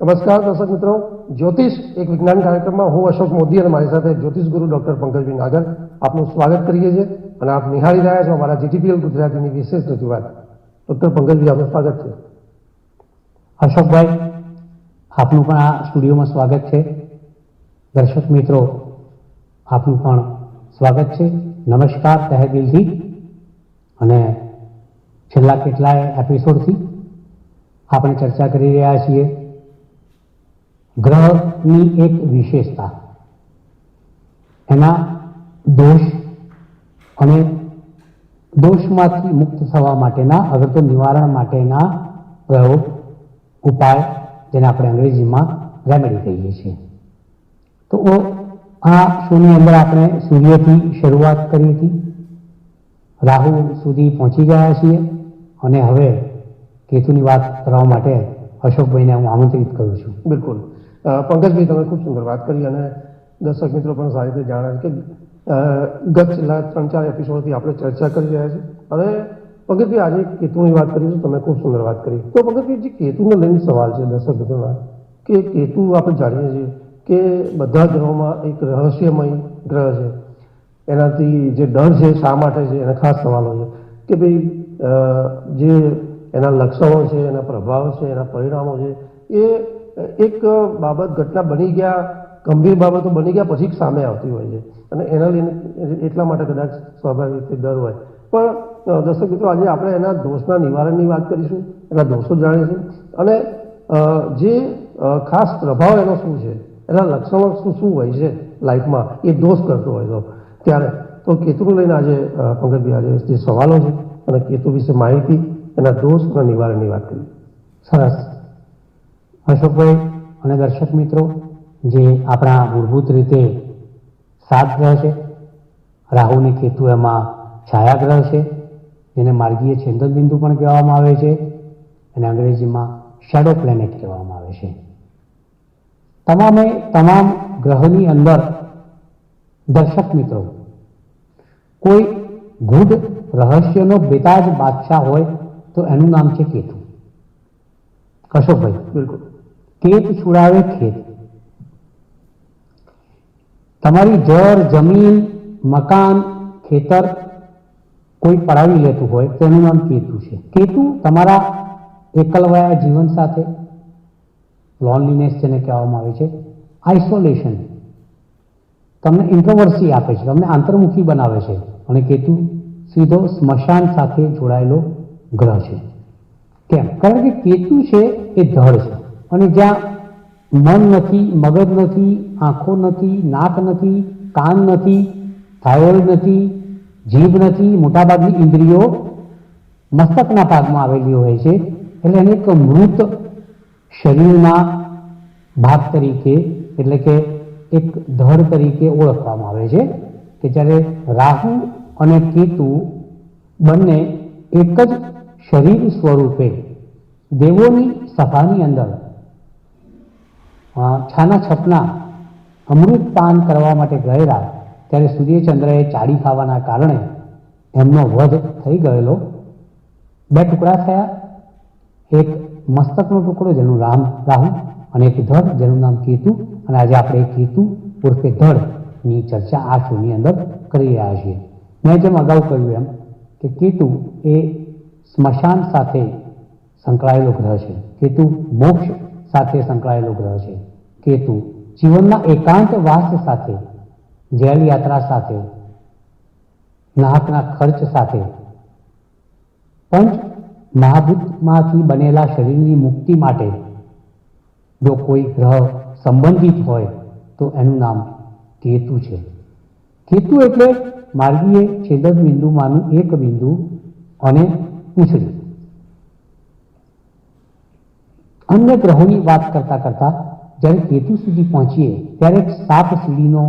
નમસ્કાર દર્શક મિત્રો, જ્યોતિષ એક વિજ્ઞાન કાર્યક્રમમાં હું અશોક મોદી અને મારી સાથે જ્યોતિષ ગુરુ ડોક્ટર પંકજભાઈ નાગર આપનું સ્વાગત કરીએ છીએ અને આપ નિહાળી રહ્યા છો અમારા જીટીપીએલ ગુજરાતીની વિશેષ રજૂઆત. ડોક્ટર પંકજભાઈ, આપનું સ્વાગત છે. અશોકભાઈ, આપનું પણ આ સ્ટુડિયોમાં સ્વાગત છે. દર્શક મિત્રો, આપનું પણ સ્વાગત છે. નમસ્કાર તહે દિલથી. અને છેલ્લા કેટલાય એપિસોડથી આપણે ચર્ચા કરી રહ્યા છીએ ગ્રહની એક વિશેષતા, એના દોષ અને દોષમાંથી મુક્ત થવા માટેના અગર તો નિવારણ માટેના પ્રયોગ, ઉપાય, જેને આપણે અંગ્રેજીમાં રેમેડી કહીએ છીએ. તો આ શોની અંદર આપણે સૂર્યથી શરૂઆત કરી હતી, રાહુ સુધી પહોંચી ગયા છીએ અને હવે કેતુની વાત કરવા માટે અશોકભાઈને હું આમંત્રિત કરું છું. બિલકુલ પંકજભાઈ, તમે ખૂબ સુંદર વાત કરી અને દર્શક મિત્રો પણ સારી રીતે જાણે કે ગત છેલ્લા 3-4 એપિસોડથી આપણે ચર્ચા કરી રહ્યા છીએ. અને પંકજભાઈ, આજે કેતુની વાત કરીશું, તમે ખૂબ સુંદર વાત કરી. તો પંકજભાઈ, જે કેતુને લઈને સવાલ છે દર્શક મિત્રોના, કે કેતુ આપણે જાણીએ છીએ કે બધા ગ્રહોમાં એક રહસ્યમય ગ્રહ છે. એનાથી જે ડર છે શા માટે છે એના ખાસ સવાલો છે કે ભાઈ જે એના લક્ષણો છે, એના પ્રભાવ છે, એના પરિણામો છે, એ એક બાબત ઘટના બની ગયા, ગંભીર બાબતો બની ગયા પછી સામે આવતી હોય છે અને એના લઈને એટલા માટે કદાચ સ્વાભાવિક રીતે ડર હોય. પણ દર્શક મિત્રો, આજે આપણે એના દોષના નિવારણની વાત કરીશું, એના દોષો જાણીશું અને જે ખાસ પ્રભાવ એનો શું છે, એના લક્ષણો શું હોય છે લાઈફમાં એ દોષ કરતો હોય તો ત્યારે. તો કેતુને લઈને આજે પંકજભાઈ આજે જે સવાલો છે અને કેતુ વિશે માહિતી, એના દોષ અને નિવારણની વાત કરી. સરસ અશોકભાઈ અને દર્શક મિત્રો, જે આપણા મૂળભૂત રીતે 7 ગ્રહ છે. રાહુ અને કેતુ એમાં છાયાગ્રહ છે, જેને માર્ગીય છેદન બિંદુ પણ કહેવામાં આવે છે અને અંગ્રેજીમાં શેડો પ્લેનેટ કહેવામાં આવે છે. તમામ ગ્રહોની અંદર દર્શક મિત્રો કોઈ ગૂઢ રહસ્યનો બેતાજ બાદશાહ હોય તો એનું નામ છે કેતુ. અશોકભાઈ, બિલકુલ. કેત છુડાવે ખેત. તમારી જળ, જમીન, મકાન, ખેતર કોઈ પડાવી લેતું હોય તો એનું નામ કેતુ છે. કેતુ તમારા એકલવાયા જીવન સાથે, લોનલીનેસ જેને કહેવામાં આવે છે, આઇસોલેશન, તમને ઇન્ટ્રોવર્સી આપે છે, તમને આંતરમુખી બનાવે છે. અને કેતુ સીધો સ્મશાન સાથે જોડાયેલો ગ્રહ છે. કેમ? કારણ કે કેતુ છે એ ધડ છે અને જ્યાં મન નથી, મગજ નથી, આંખો નથી, નાક નથી, કાન નથી, થાઇરોઇડ નથી, જીભ નથી, મોટાભાગની ઇન્દ્રિયો મસ્તકના ભાગમાં આવેલી હોય છે. એટલે એને એક મૃત શરીરના ભાગ તરીકે, એટલે કે એક ધડ તરીકે ઓળખવામાં આવે છે. કે જ્યારે રાહુ અને કેતુ બંને એક જ શરીર સ્વરૂપે દેવોની સભાની અંદર છાના છપના અમૃત પાન કરવા માટે ગયેલા, ત્યારે સૂર્યચંદ્રએ ચાડી ખાવાના કારણે એમનો વધ થઈ ગયેલો. 2 ટુકડા થયા, એક મસ્તકનો ટુકડો જેનું નામ રાહુ અને એક ધડ જેનું નામ કેતુ. અને આજે આપણે કેતુ ઉર્ફે ધડની ચર્ચા આ શોની અંદર કરી રહ્યા છીએ. મેં જેમ અગાઉ કહ્યું એમ કે કેતુ એ સ્મશાન સાથે સંકળાયેલો ગ્રહ છે. કેતુ મોક્ષ સાથે સંકળાયેલો ગ્રહ છે. કેતુ જીવનના એકાંતવાસ સાથે, જેલ યાત્રા સાથે, નાહકના ખર્ચ સાથે, પંચ મહાભૂતમાંથી બનેલા શરીરની મુક્તિ માટે જો કોઈ ગ્રહ સંબંધિત હોય તો એનું નામ કેતુ છે. કેતુ એટલે માર્ગીય છેદક બિંદુમાંનું એક બિંદુ અને પૂંછડી. અન્ય ગ્રહોની વાત કરતા કરતા જ્યારે કેતુ સુધી પહોંચીએ ત્યારે એક સાપ સીડીનો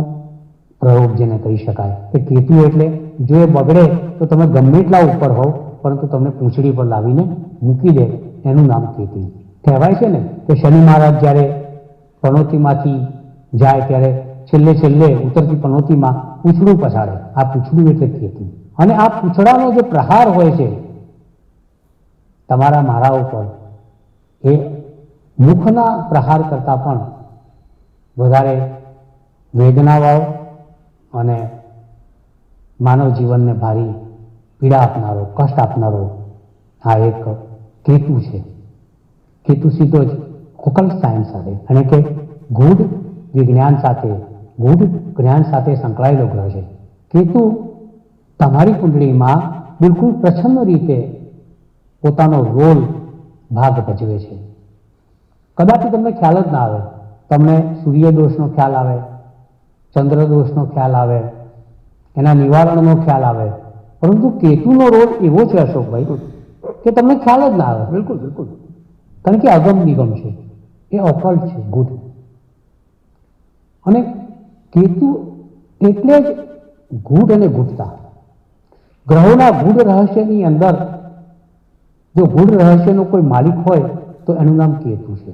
પ્રયોગ જેને કહી શકાય કે કેતુ એટલે જો એ બગડે તો તમે ગમે એટલા ઉપર હોવ પરંતુ તમને પૂંછડી પર લાવીને મૂકી દે, એનું નામ કેતુ. કહેવાય છે ને કે શનિ મહારાજ જ્યારે પનોતીમાંથી જાય ત્યારે છેલ્લે ઉતરતી પનોતીમાં પૂંછડું પછાડે. આ પૂંછડું એટલે કેતુ. અને આ પૂંછડાનો જે પ્રહાર હોય છે તમારા મારા ઉપર, એ મુખના પ્રહાર કરતાં પણ વધારે વેદનાવાળો અને માનવ જીવનને ભારી પીડા આપનારો, કષ્ટ આપનારો આ એક કેતુ છે. કેતુ સીધો જ ઓકલ્ટ સાયન્સ સાથે અને કે ગૂઢ વિજ્ઞાન સાથે, ગૂઢ જ્ઞાન સાથે સંકળાયેલો ગ્રહ છે. કેતુ તમારી કુંડળીમાં બિલકુલ પ્રસન્ન રીતે પોતાનો રોલ ભાગ ભજવે છે. કદાચ તમને ખ્યાલ જ ના આવે, તમને સૂર્ય દોષનો ખ્યાલ આવે, ચંદ્ર દોષનો ખ્યાલ આવે, એના નિવારણનો ખ્યાલ આવે, પરંતુ કેતુનો રોલ એવો છે અશોકભાઈ કે તમને ખ્યાલ જ ના આવે. બિલકુલ બિલકુલ. કારણ કે અગમ નિગમ છે, એ ઓકલ્ટ છે, ગુડ. અને કેતુ એટલે જ ગૂઢ અને ગુઢતા. ગ્રહોના ગૂઢ રહસ્યની અંદર જો ગૂઢ રહસ્યનો કોઈ માલિક હોય તો એનું નામ કેતુ છે.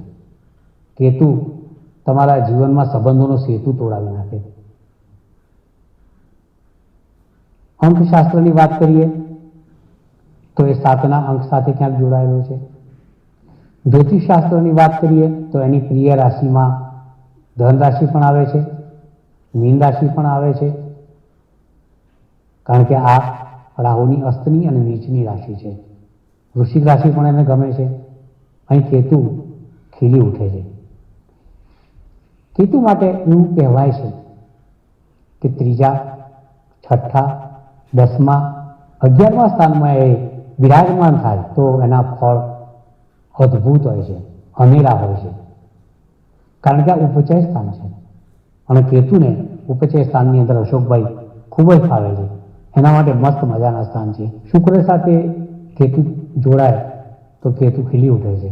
કેતુ તમારા જીવનમાં સંબંધોનો સેતુ તોડાવી નાખે. અંકશાસ્ત્રની વાત કરીએ તો એ 7ના અંક સાથે ક્યાંક જોડાયેલો છે. જ્યોતિષશાસ્ત્રની વાત કરીએ તો એની પ્રિય રાશિમાં ધન રાશિ પણ આવે છે, મીન રાશિ પણ આવે છે, કારણ કે આ રાહુની અસ્તની અને નીચની રાશિ છે. વૃશ્ચિક રાશિ પણ એને ગમે છે. અહીં કેતુ ખીલી ઉઠે છે. કેતુ માટે એવું કહેવાય છે કે 3જા, 6ઠ્ઠા, 10મા, 11મા સ્થાનમાં એ બિરાજમાન થાય તો એના ફળ અદ્ભુત હોય છે, અનેરા હોય છે, કારણ કે આ ઉપચય સ્થાન છે. અને કેતુને ઉપચય સ્થાનની અંદર અશોકભાઈ ખૂબ જ ફાવે છે. એના માટે મસ્ત મજાના સ્થાન છે. શુક્ર સાથે કેતુ જોડાય તો કેતુ ખીલી ઉઠે છે.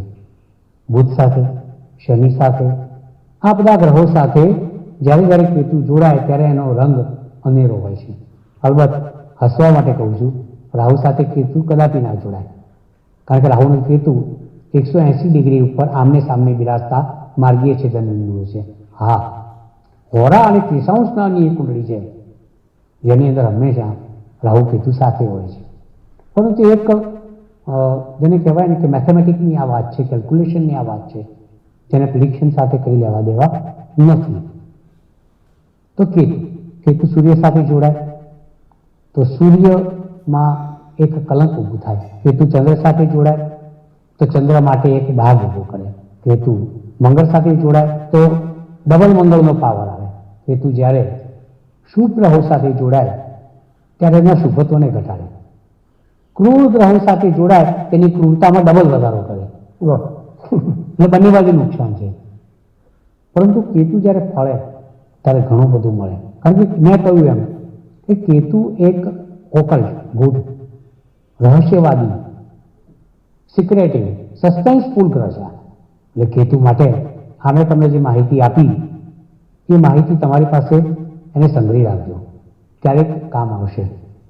બુધ સાથે, શનિ સાથે, આ બધા ગ્રહો સાથે જ્યારે જ્યારે કેતુ જોડાય ત્યારે એનો રંગ અનેરો હોય છે. અલબત્ત હસવા માટે કહું છું, રાહુ સાથે કેતુ કદાપી ના જોડાય, કારણ કે રાહુ અને કેતુ 180 ડિગ્રી ઉપર આમને સામને બિરાજતા માર્ગીય છેદન બિંદુઓ છે. હા, હોરા અને ત્રિશાંશ નામની એક કુંડળી છે જેની અંદર હંમેશા રાહુ કેતુ સાથે હોય છે. પરંતુ એક જેને કહેવાય ને કે મેથેમેટિકની આ વાત છે, કેલ્ક્યુલેશનની આ વાત છે, જેને પ્રિડિક્શન સાથે કંઈ લેવા દેવા નથી. તો કેતુ સૂર્ય સાથે જોડાય તો સૂર્યમાં એક કલંક ઊભું થાય. કેતુ ચંદ્ર સાથે જોડાય તો ચંદ્ર માટે એક ડાઘ ઊભો કરે. કેતુ મંગળ સાથે જોડાય તો ડબલ મંગળનો પાવર આવે. કેતુ જ્યારે શુભ ગ્રહો સાથે જોડાય ત્યારે એના શુભત્વને ઘટાડે. ક્રૂર ગ્રહો સાથે જોડાય તેની ક્રૂરતામાં ડબલ વધારો કરે. એટલે બંને બાજુ નુકસાન છે. પરંતુ કેતુ જ્યારે ફળે ત્યારે ઘણું બધું મળે. કારણ કે મેં કહ્યું એમ કે કેતુ એક ઓકલ્ટ, ગૂઢ, રહસ્યવાદી, સિક્રેટિવ, સસ્પેન્સફુલ ગ્રહ છે. એટલે કેતુ માટે અમે તમને જે માહિતી આપી એ માહિતી તમારી પાસે એને સંગ્રહી રાખજો, ક્યારેક કામ આવશે.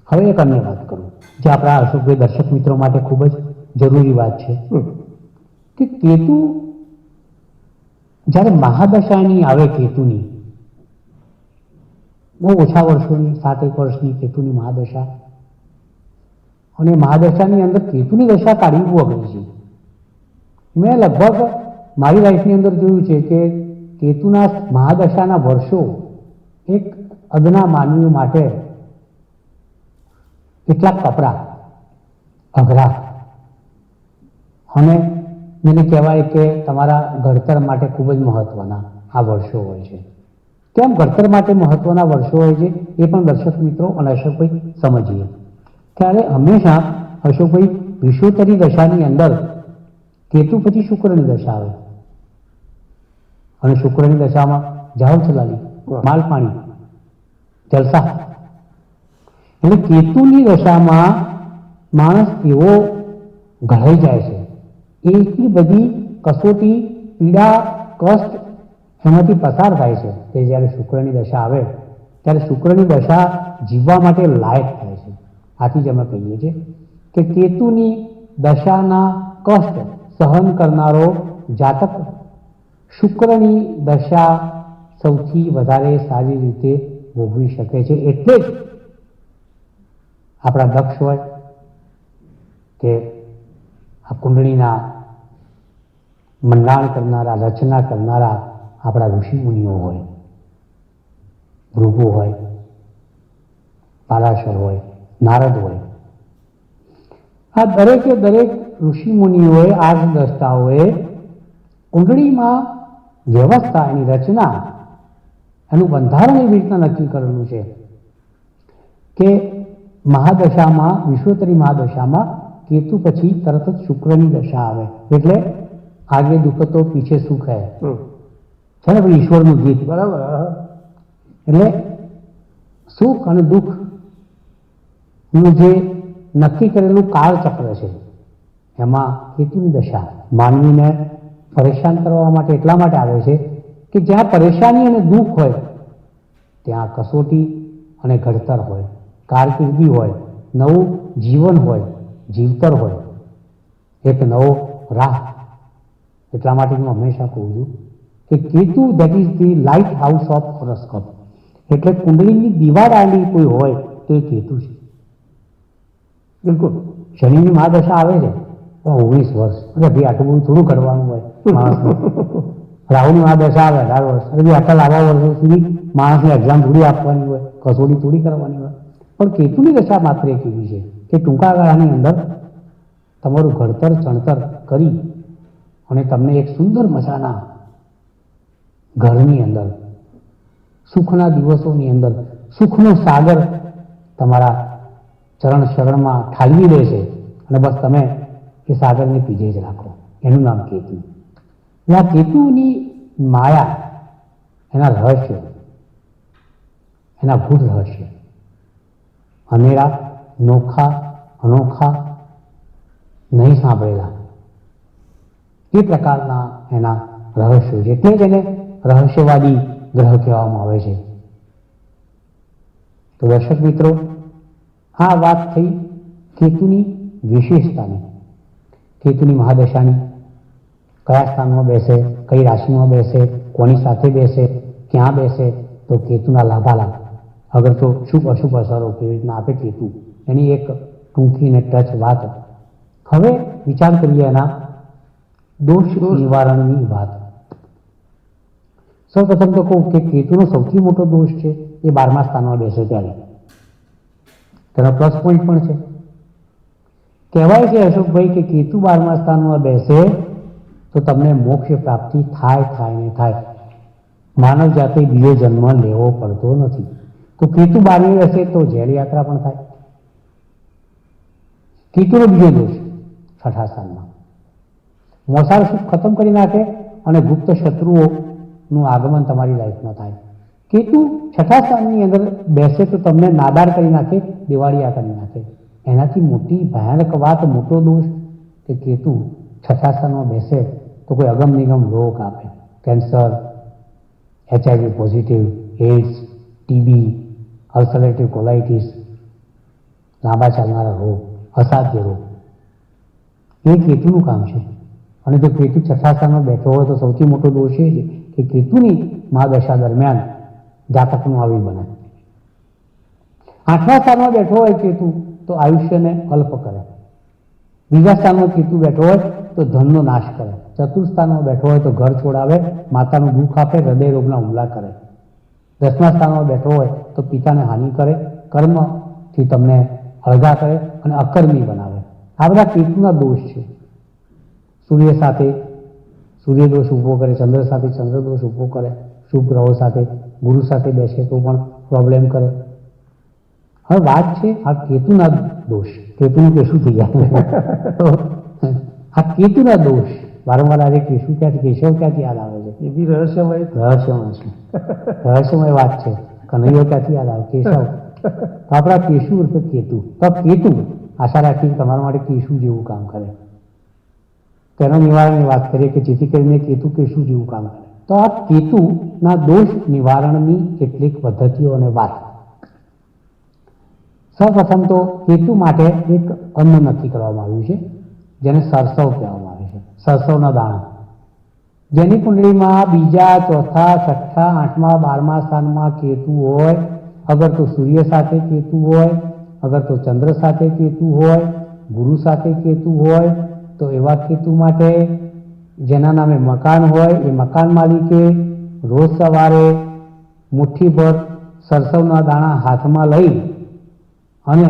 હવે એક અન્ય વાત કરું જે આપણા અશોકભાઈ દર્શક મિત્રો માટે ખૂબ જ જરૂરી વાત છે કે કેતુ જ્યારે મહાદશાની આવે કેતુની, બહુ ઓછા વર્ષોની 7-1 વર્ષની કેતુની મહાદશા, અને મહાદશાની અંદર કેતુની દશા કાઢવી બહુ અઘરી છે. મેં લગભગ મારી લાઈફની અંદર જોયું છે કે કેતુના મહાદશાના વર્ષો એક અદના માનવી માટે કેટલાક કપરા, અઘરા, અને જેને કહેવાય કે તમારા ઘડતર માટે ખૂબ જ મહત્વના આ વર્ષો હોય છે. કેમ ઘડતર માટે મહત્વના વર્ષો હોય છે એ પણ દર્શક મિત્રો અને અશોકભાઈ સમજીએ. ત્યારે હંમેશા અશોકભાઈ વિષુવતરી દશાની અંદર કેતુ પછી શુક્રની દશા આવે, અને શુક્રની દશામાં જાવ ચલાલી, માલ પાણી, જલસા. એટલે કેતુની દશામાં માણસ એવો ઘડાઈ જાય છે, એટલી બધી કસોટી, પીડા, કષ્ટ એમાંથી પસાર થાય છે કે જ્યારે શુક્રની દશા આવે ત્યારે શુક્રની દશા જીવવા માટે લાયક થાય છે. આથી જ અમે કહીએ છીએ કે કેતુની દશાના કષ્ટ સહન કરનારો જાતક શુક્રની દશા સૌથી વધારે સારી રીતે ભોગવી શકે છે. એટલે જ આપણા દક્ષ હોય કે આ કુંડળીના મંડાણ કરનારા, રચના કરનારા આપણા ઋષિમુનિઓ હોય, ભૃગુ હોય, પારાશર હોય, નારદ હોય, આ દરેકે દરેક ઋષિમુનિઓએ, આર્ષદ્રષ્ટાઓએ કુંડળીમાં વ્યવસ્થા, એની રચના, એનું બંધારણ એવી રીતના નક્કી કરેલું છે કે મહાદશામાં, વિશ્વોત્તરી મહાદશામાં કેતુ પછી તરત જ શુક્રની દશા આવે, એટલે આગે દુઃખ તો પીછે સુખ હૈ, છે ને ભાઈ ઈશ્વરનું ગીત. બરાબર. હા. એટલે સુખ અને દુઃખ નું જે નક્કી કરેલું કાળચક્ર છે, એમાં કેતુની દશા માનવીને પરેશાન કરવા માટે એટલા માટે આવે છે કે જ્યાં પરેશાની અને દુઃખ હોય ત્યાં કસોટી અને ઘડતર હોય, કારકિર્દી હોય, નવું જીવન હોય, જીવતર હોય, એક નવો રાહ. એટલા માટે હું હંમેશા કહું છું કે Ketu that is the lighthouse of horoscope, એટલે કુંડળીની દિવાળાની કોઈ હોય તો એ કેતુ છે. બિલકુલ. શનિની મહાદશા આવે છે તો 19 વર્ષ, એટલે ભાઈ આટલું બધું થોડું કરવાનું હોય માણસને. રાહુની મહાદશા આવે 18 વર્ષ, એટલે ભાઈ આટલા લાંબા વર્ષો સુધી માણસને એક્ઝામ થોડી આપવાની હોય, કસોટી થોડી કરવાની હોય. પણ કેતુની દશા માત્ર એક એવી છે કે ટૂંકા ગાળાની અંદર તમારું ઘડતર ચણતર કરી અને તમને એક સુંદર મજાના ઘરની અંદર, સુખના દિવસોની અંદર સુખનો સાગર તમારા ચરણ શરણમાં ઠાલવી દે છે અને બસ તમે એ સાગરને પીજે જ રાખો. એનું નામ કેતુ. આ કેતુની માયા, એના રહસ્ય, એના ગૂઢ રહસ્ય અનેરા, નોખા, અનોખા, નહીં સાંભળેલા એ પ્રકારના એના રહસ્યો છે. એટલે જ એને રહસ્યવાદી ગ્રહ કહેવામાં આવે છે. તો દર્શક મિત્રો, આ વાત થઈ કેતુની વિશેષતાની, કેતુની મહાદશાની, કયા સ્થાનમાં બેસે, કઈ રાશિમાં બેસે, કોની સાથે બેસે, ક્યાં બેસે, તો કેતુના લાભાલાભ, અગર તો શુભ અશુભ અસરો કેવી રીતના આપે કેતુ, એની એક ટૂંકી ને ટચ વાત. હવે વિચાર કરીએ એના દોષ નિવારણની વાત. સૌપ્રથમ તો કહું કે કેતુનો સૌથી મોટો દોષ છે એ 12મા સ્થાનમાં બેસે ત્યારે. તેનો પ્લસ પોઈન્ટ પણ છે. કહેવાય છે અશોકભાઈ કે કેતુ 12મા સ્થાનમાં બેસે તો તમને મોક્ષ પ્રાપ્તિ થાય ને થાય. માનવ જાતે બીજો જન્મ લેવો પડતો નથી. તો કેતુ 12મી બેસે તો જેલ યાત્રા પણ થાય. કેતુનો બીજો દોષ 6ઠા સ્થાનમાં, મોસાળ સુખ ખતમ કરી નાખે અને ગુપ્ત શત્રુઓનું આગમન તમારી લાઈફમાં થાય. કેતુ 6ઠા સ્થાનની અંદર બેસે તો તમને નાદાર કરી નાખે, દિવાળિયા કરી નાખે. એનાથી મોટી ભયાનક વાત, મોટો દોષ કે કેતુ 6ઠા સ્થાનમાં બેસે તો કોઈ અગમ નિગમ રોગ આપે. Cancer, HIV positive, AIDS, TB, ulcerative colitis, લાંબા ચાલનારા રોગ, અસાધ્ય રોગ, એ કેતુનું કામ છે. અને જો કેતુ 6ઠા સ્થાનમાં બેઠો હોય તો સૌથી મોટો દોષ એ છે કે કેતુની મહાદશા દરમિયાન જાતકનું આવી બને. 8મા સ્થાનમાં બેઠો હોય કેતુ તો આયુષ્યને અલ્પ કરે. બીજા સ્થાનમાં કેતુ બેઠો હોય તો ધનનો નાશ કરે. ચતુર્થ સ્થાનમાં બેઠો હોય તો ઘર છોડાવે, માતાનું દુઃખ આપે, હૃદય રોગના હુમલા કરે. 10મા સ્થાનમાં બેઠો હોય તો પિતાને હાનિ કરે, કર્મથી તમને અળગા કરે અને અકર્મી બનાવે. આ બધા કેતુના દોષ છે. સૂર્ય સાથે સૂર્ય દોષ ઊભો કરે, ચંદ્ર સાથે ચંદ્ર દોષ ઊભો કરે, શુભ ગ્રહો સાથે, ગુરુ સાથે બેસે તો પણ પ્રોબ્લેમ કરે. હવે વાત છે આ કેતુના દોષ. કેતુનું કેશું થઈ જાય. આ કેતુના દોષ વારંવાર આજે કેશવ ક્યાંથી યાદ આવે છે? એ બી રહસ્યમય વાત છે. કનૈયો ક્યાંથી યાદ આવે? કેશવ. તો આપણા કેશુ ઉર્ફે કેતુ. તો કેતુ આશા રાખી તમારા માટે કેશુ જેવું કામ કરે. તેના નિવારણની વાત કરીએ કે જેથી કરીને કેતુ કેશુ જેવું કામ કરે. તો આ કેતુના દોષ નિવારણની કેટલીક પદ્ધતિઓ અને વાત. સૌપ્રથમ તો કેતુ માટે એક અન્ન નક્કી કરવામાં આવ્યું છે જેને સરસવ કહેવામાં આવે છે. સરસવના દાણા, જેની કુંડળીમાં 2જા, 4થા, 6ઠ્ઠા, 8મા, 12મા સ્થાનમાં કેતુ હોય, અગર તો સૂર્ય સાથે કેતુ હોય, અગર તો ચંદ્ર સાથે કેતુ હોય, ગુરુ સાથે કેતુ હોય, તો એવા કેતુ માટે જેના નામે મકાન હોય એ મકાન માલિકે રોજ સવારે મુઠ્ઠીભર સરસવના દાણા હાથમાં લઈ અને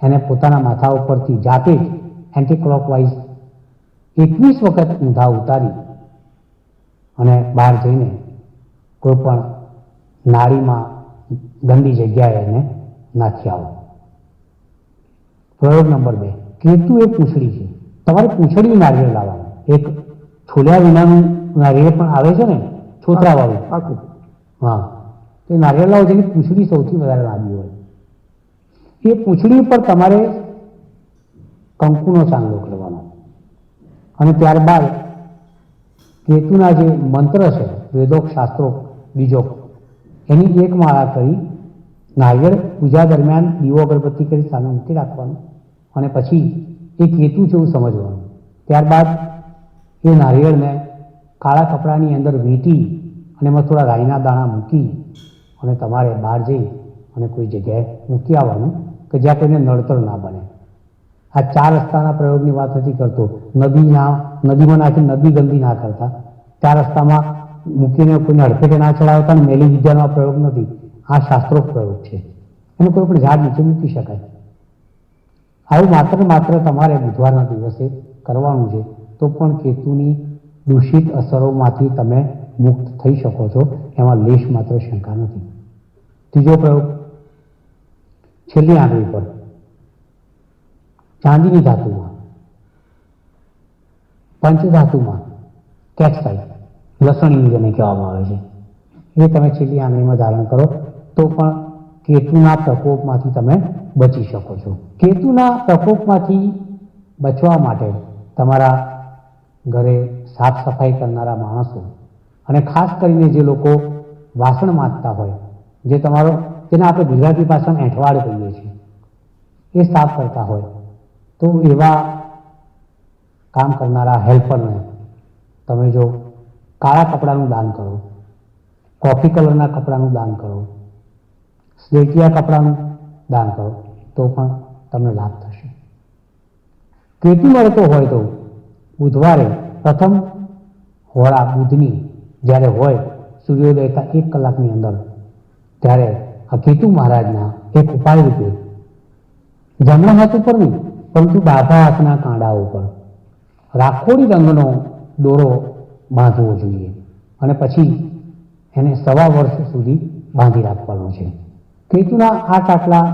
એને પોતાના માથા ઉપરથી જાતે જ એન્ટી ક્લોકવાઇઝ 21 વખત ઊંધા ઉતારી અને બહાર જઈને કોઈ પણ નાળીમાં ગંદી જગ્યાએ એને નાખી આવો. પ્રયોગ નંબર 2, કેતુ એ પૂંછડી છે. તમારે પૂંછડી નારિયેળ લાવવાનું. એક છોલ્યા વિનાનું નારિયેળ પણ આવે છે ને, છોતરાવાળું. આખું. હા, તો નારિયેળ લાવો જેની પૂંછડી સૌથી વધારે લાંબી હોય. એ પૂંછડી પર તમારે કંકુનો ચાંદલો કરવાનો અને ત્યારબાદ કેતુના જે મંત્ર છે, વેદોક શાસ્ત્રો બીજો, એની એક માળા કરી નારિયેળ પૂજા દરમિયાન દીવો અગરબત્તી કરી સામે મૂકી રાખવાનું અને પછી એ કેતુ છે એવું સમજવાનું. ત્યારબાદ એ નારિયેળને કાળા કપડાની અંદર વીંટી અને એમાં થોડા રાઈના દાણા મૂકી અને તમારે બહાર જઈ અને કોઈ જગ્યાએ મૂકી આવવાનું કે જ્યાં કોઈને નડતર ના બને. આ 4 રસ્તાના પ્રયોગની વાત નથી કરતો. નદીમાં નાખી નદી ગંદી ના કરતા, 4 રસ્તામાં મૂકીને કોઈને અડફેટે ના ચડાવતા, અને મેલી વિદ્યાનો પ્રયોગ નથી. આ શાસ્ત્રોક્ત પ્રયોગ છે. એને કોઈ પણ ઝાડ નીચે મૂકી શકાય. આવું માત્ર તમારે બુધવારના દિવસે કરવાનું છે, તો પણ કેતુની દૂષિત અસરોમાંથી તમે મુક્ત થઈ શકો છો. એમાં લેશ માત્ર શંકા નથી. ત્રીજો પ્રયોગ, છેલ્લી આંગળી પર ચાંદીની ધાતુમાં, પંચધાતુમાં કેલ્સાઇટ, લસણી જેને કહેવામાં આવે છે, એ તમે છેલ્લી આંગળીમાં ધારણ કરો તો પણ કેતુના પ્રકોપમાંથી તમે બચી શકો છો. કેતુના પ્રકોપમાંથી બચવા માટે તમારા ઘરે સાફ સફાઈ કરનારા માણસો અને ખાસ કરીને જે લોકો વાસણ માંજતા હોય, જે જેને આપણે ગુજરાતી ભાષામાં એંઠવાડ કહીએ છીએ, એ સાફ કરતા હોય તો એવા કામ કરનારા હેલ્પરને તમે જો કાળા કપડાનું દાન કરો, કોફી કલરના કપડાનું દાન કરો, સ્લેટિયા કપડાનું દાન કરો તો પણ તમને લાભ થશે. કેતુ મળતો હોય તો બુધવારે પ્રથમ હોળા બુધની જ્યારે હોય સૂર્યોદયતા 1 કલાકની અંદર, ત્યારે આ કેતુ મહારાજના એક ઉપાય રૂપે જમણા હાથ ઉપર નહીં પરંતુ ડાબા હાથના કાંડા ઉપર રાખોડી રંગનો દોરો બાંધવો જોઈએ અને પછી એને 1.25 વર્ષ સુધી બાંધી રાખવાનો છે. કેતુના 8 આટલા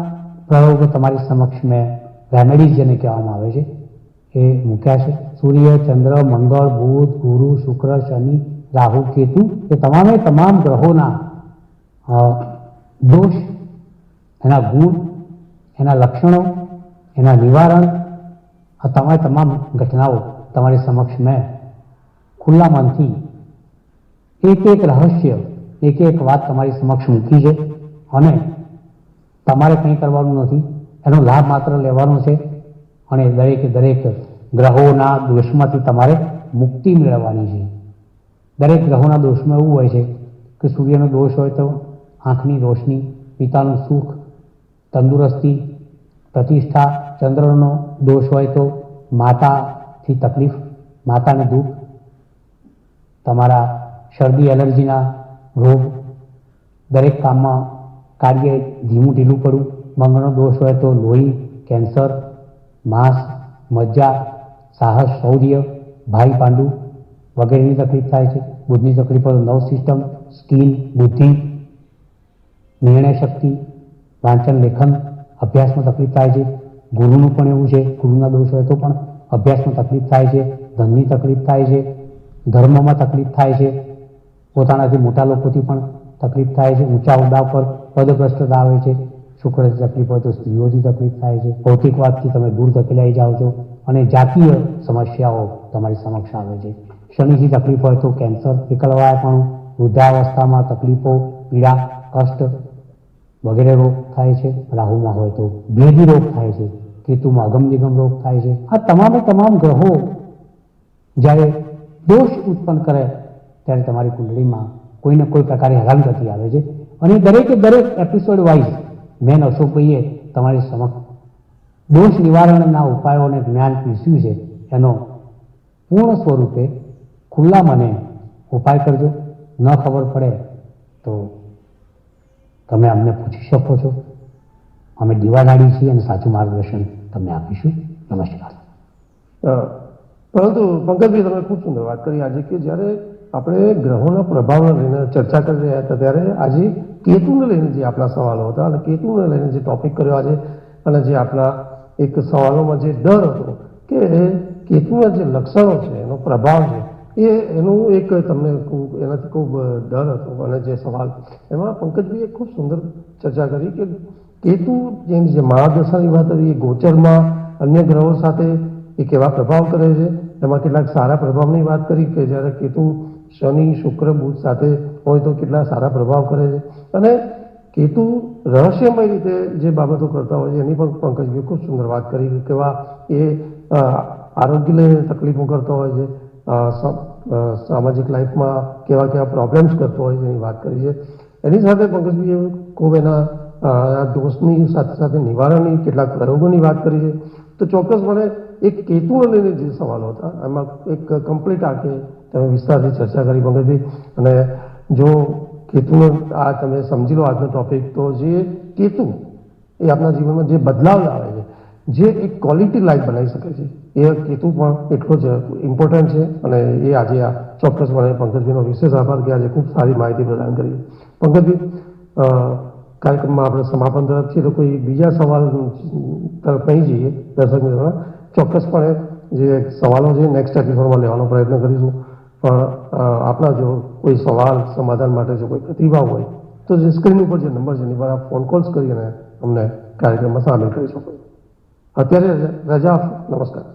પ્રયોગો તમારી સમક્ષ મેં રેમેડીઝ જેને કહેવામાં આવે છે એ મૂક્યા છે. સૂર્ય, ચંદ્ર, મંગળ, બુધ, ગુરુ, શુક્ર, શનિ, રાહુ, કેતુ એ તમામે તમામ ગ્રહોના દોષ, એના ગુણ, એના લક્ષણો, એના નિવારણ, આ તમામ ઘટનાઓ તમારી સમક્ષ મેં ખુલ્લા મનથી એક રહસ્ય, એક વાત તમારી સમક્ષ મૂકી છે અને તમારે કંઈ કરવાનું નથી. એનો લાભ માત્ર લેવાનો છે અને દરેક ગ્રહોના દોષમાંથી તમારે મુક્તિ મેળવવાની છે. દરેક ગ્રહોના દોષમાં એવું હોય છે કે સૂર્યનો દોષ હોય તો આંખની રોશની, પિતાનું સુખ, તંદુરસ્તી, પ્રતિષ્ઠા. ચંદ્રનો દોષ હોય તો માતાથી તકલીફ, માતાને દુઃખ, તમારા શરદી એલર્જીના રોગ, દરેક કામમાં કાર્ય ધીમું ઢીલું પડવું. મંગળનો દોષ હોય તો લોહી, કેન્સર, માંસ, મજ્જા, સાહસ, શૌર્ય, ભાઈ પાંડુ વગેરેની તકલીફ થાય છે. બુધની તકલીફ હોય તો નર્વ સિસ્ટમ, સ્કિન, બુદ્ધિ, નિર્ણય શક્તિ, વાંચન લેખન, અભ્યાસમાં તકલીફ થાય છે. ગુરુનું પણ એવું છે, ગુરુના દોષ હોય તો પણ અભ્યાસમાં તકલીફ થાય છે, ધનની તકલીફ થાય છે, ધર્મમાં તકલીફ થાય છે, પોતાનાથી મોટા લોકોથી પણ તકલીફ થાય છે, ઊંચા હોદ્દા પર પદભ્રષ્ટતા આવે છે. શુક્રથી તકલીફ હોય તો સ્ત્રીઓથી તકલીફ થાય છે. ભૌતિકવાદથી તમે દૂર ધકેલાઈ જાઓ છો અને જાતીય સમસ્યાઓ તમારી સમક્ષ આવે છે. શનિથી તકલીફ હોય તો કેન્સર, એકલવાયાપણું, વૃદ્ધાવસ્થામાં તકલીફો, પીડા, કષ્ટ વગેરે રોગ થાય છે. રાહુમાં હોય તો ભેદી રોગ થાય છે. કેતુમાં અગમ નિગમ રોગ થાય છે. આ તમામ ગ્રહો જ્યારે દોષ ઉત્પન્ન કરે ત્યારે તમારી કુંડળીમાં કોઈને કોઈ પ્રકારે હેરાનગતિ આવે છે અને દરેક એપિસોડ વાઇઝ મેન અશોકભાઈએ તમારી સમક્ષ દોષ નિવારણના ઉપાયોને જ્ઞાન પીસ્યું છે. એનો પૂર્ણ સ્વરૂપે ખુલ્લા મને ઉપાય કરજો. ન ખબર પડે તો તમે અમને પૂછી શકો છો. અમે દીવાદાડી છીએ અને સાચું માર્ગદર્શન તમને આપીશું. નમસ્કાર. પરંતુ પંકજભાઈ તમે ખૂબ સુંદર વાત કરી આજે કે જ્યારે આપણે ગ્રહોના પ્રભાવને લઈને ચર્ચા કરી રહ્યા હતા ત્યારે આજે કેતુને લઈને જે આપણા સવાલો હતા અને કેતુને લઈને જે ટોપિક કર્યો આજે અને જે આપણા એક સવાલોમાં જે ડર હતો કે કેતુના જે લક્ષણો છે એનો પ્રભાવ છે એનું એક તમને એનાથી ખૂબ ડર હતો અને જે સવાલ એમાં પંકજભાઈએ ખૂબ સુંદર ચર્ચા કરી કે કેતુ જેની જે મહાદશાની વાત હતી એ ગોચરમાં અન્ય ગ્રહો સાથે એ કેવા પ્રભાવ કરે છે. એમાં કેટલાક સારા પ્રભાવની વાત કરી કે જ્યારે કેતુ શનિ શુક્ર બુધ સાથે હોય તો કેટલા સારા પ્રભાવ કરે છે અને કેતુ રહસ્યમય રીતે જે બાબતો કરતા હોય છે એની પણ પંકજભાઈ ખૂબ સુંદર વાત કરી કે કેવા એ આરોગ્યને તકલીફો કરતો હોય છે, સામાજિક લાઈફમાં કેવા કેવા પ્રોબ્લેમ્સ કરતો હોય છે એની વાત કરી છે. એની સાથે પંકજભાઈએ ખૂબ એના દોષની સાથે સાથે નિવારણની કેટલાક પ્રયોગોની વાત કરી છે. તો ચોક્કસપણે એક કેતુને લઈને જે સવાલો હતા એમાં એક કમ્પ્લીટ આખે તમે વિસ્તારથી ચર્ચા કરી પંકજભાઈ. અને જો કેતુનો આ તમે સમજી લો આજનો ટોપિક તો જે કેતુ એ આપણા જીવનમાં જે બદલાવ લાવે છે, જે એક ક્વોલિટી લાઈફ બનાવી શકે છે એ કેતુ પણ એટલો જ ઇમ્પોર્ટન્ટ છે અને એ આજે આ ચોક્કસપણે પંકજભાઈનો વિશેષ આભાર કે આજે ખૂબ સારી માહિતી પ્રદાન કરી. પંકજભાઈ કાર્યક્રમમાં આપણે સમાપન તરફ છીએ તો કોઈ બીજા સવાલ તરફ નહીં જઈએ દર્શક મિત્રોના. ચોક્કસપણે જે સવાલો છે નેક્સ્ટ એપિસોડમાં લેવાનો પ્રયત્ન કરીશું. પણ આપણા જો કોઈ સવાલ સમાધાન માટે જો કોઈ પ્રતિભાવ હોય તો જે સ્ક્રીન ઉપર જે નંબર છે એની પર આપ ફોન કોલ્સ કરી અને અમને કાર્યક્રમમાં સામેલ કરી શકો. અત્યારે રજા આપશો. નમસ્કાર.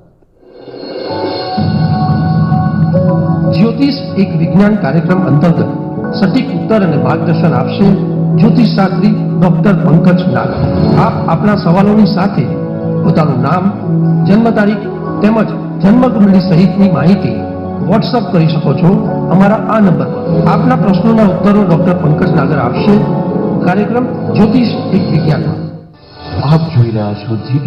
જ્યોતિષ એક વિજ્ઞાન કાર્યક્રમ અંતર્ગત સટીક ઉત્તર અને માર્ગદર્શન આપશે જ્યોતિષ શાસ્ત્રી ડોક્ટર પંકજ નાગર. આપ આપના સવાલોની સાથે પોતાનું નામ, જન્મ તારીખ તેમજ જન્મકુંડળી સહિતની માહિતી વોટ્સઅપ કરી શકો છો અમારા આ નંબર પર. આપના પ્રશ્નોના ઉત્તરો ડોક્ટર પંકજ નાગર આપશે. કાર્યક્રમ જ્યોતિષ એક વિજ્ઞાન. આપ જોઈ રહ્યા છો GTP